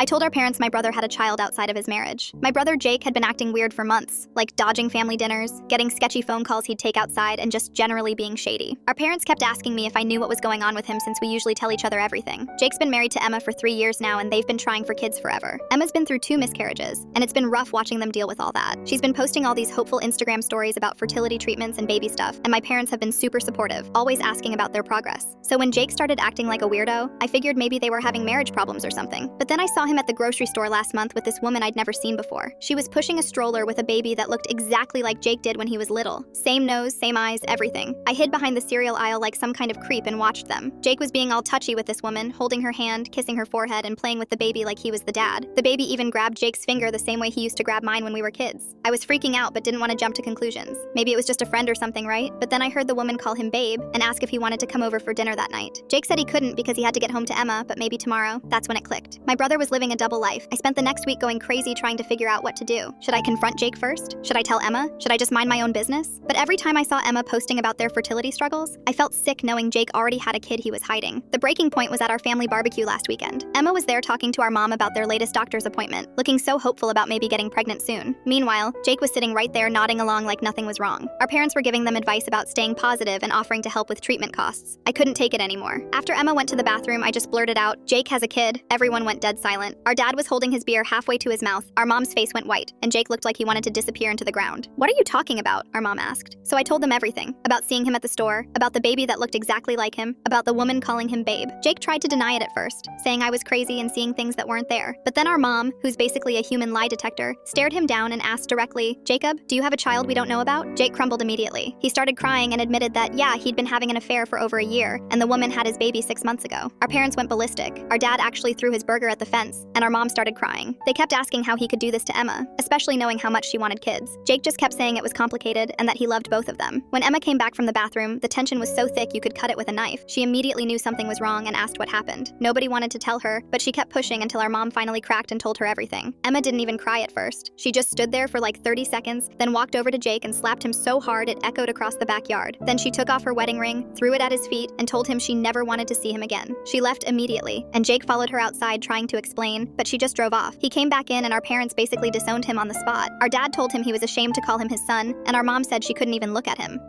I told our parents my brother had a child outside of his marriage. My brother Jake had been acting weird for months, like dodging family dinners, getting sketchy phone calls he'd take outside, and just generally being shady. Our parents kept asking me if I knew what was going on with him since we usually tell each other everything. Jake's been married to Emma for 3 years now, and they've been trying for kids forever. Emma's been through 2 miscarriages, and it's been rough watching them deal with all that. She's been posting all these hopeful Instagram stories about fertility treatments and baby stuff, and my parents have been super supportive, always asking about their progress. So when Jake started acting like a weirdo, I figured maybe they were having marriage problems or something. But then I saw him at the grocery store last month with this woman I'd never seen before. She was pushing a stroller with a baby that looked exactly like Jake did when he was little. Same nose, same eyes, everything. I hid behind the cereal aisle like some kind of creep and watched them. Jake was being all touchy with this woman, holding her hand, kissing her forehead, and playing with the baby like he was the dad. The baby even grabbed Jake's finger the same way he used to grab mine when we were kids. I was freaking out but didn't want to jump to conclusions. Maybe it was just a friend or something, right? But then I heard the woman call him babe and ask if he wanted to come over for dinner that night. Jake said he couldn't because he had to get home to Emma, but maybe tomorrow. That's when it clicked. My brother was living a double life. I spent the next week going crazy trying to figure out what to do. Should I confront Jake first? Should I tell Emma? Should I just mind my own business? But every time I saw Emma posting about their fertility struggles, I felt sick knowing Jake already had a kid he was hiding. The breaking point was at our family barbecue last weekend. Emma was there talking to our mom about their latest doctor's appointment, looking so hopeful about maybe getting pregnant soon. Meanwhile, Jake was sitting right there nodding along like nothing was wrong. Our parents were giving them advice about staying positive and offering to help with treatment costs. I couldn't take it anymore. After Emma went to the bathroom, I just blurted out, "Jake has a kid." Everyone went dead silent. Our dad was holding his beer halfway to his mouth. Our mom's face went white, and Jake looked like he wanted to disappear into the ground. "What are you talking about?" our mom asked. So I told them everything. About seeing him at the store, about the baby that looked exactly like him, about the woman calling him babe. Jake tried to deny it at first, saying I was crazy and seeing things that weren't there. But then our mom, who's basically a human lie detector, stared him down and asked directly, "Jacob, do you have a child we don't know about?" Jake crumbled immediately. He started crying and admitted that, yeah, he'd been having an affair for over a year, and the woman had his baby 6 months ago. Our parents went ballistic. Our dad actually threw his burger at the fence, and our mom started crying. They kept asking how he could do this to Emma, especially knowing how much she wanted kids. Jake just kept saying it was complicated and that he loved both of them. When Emma came back from the bathroom, the tension was so thick you could cut it with a knife. She immediately knew something was wrong and asked what happened. Nobody wanted to tell her, but she kept pushing until our mom finally cracked and told her everything. Emma didn't even cry at first. She just stood there for like 30 seconds, then walked over to Jake and slapped him so hard it echoed across the backyard. Then she took off her wedding ring, threw it at his feet, and told him she never wanted to see him again. She left immediately, and Jake followed her outside trying to explain, but she just drove off. He came back in and our parents basically disowned him on the spot. Our dad told him he was ashamed to call him his son, and our mom said she couldn't even look at him.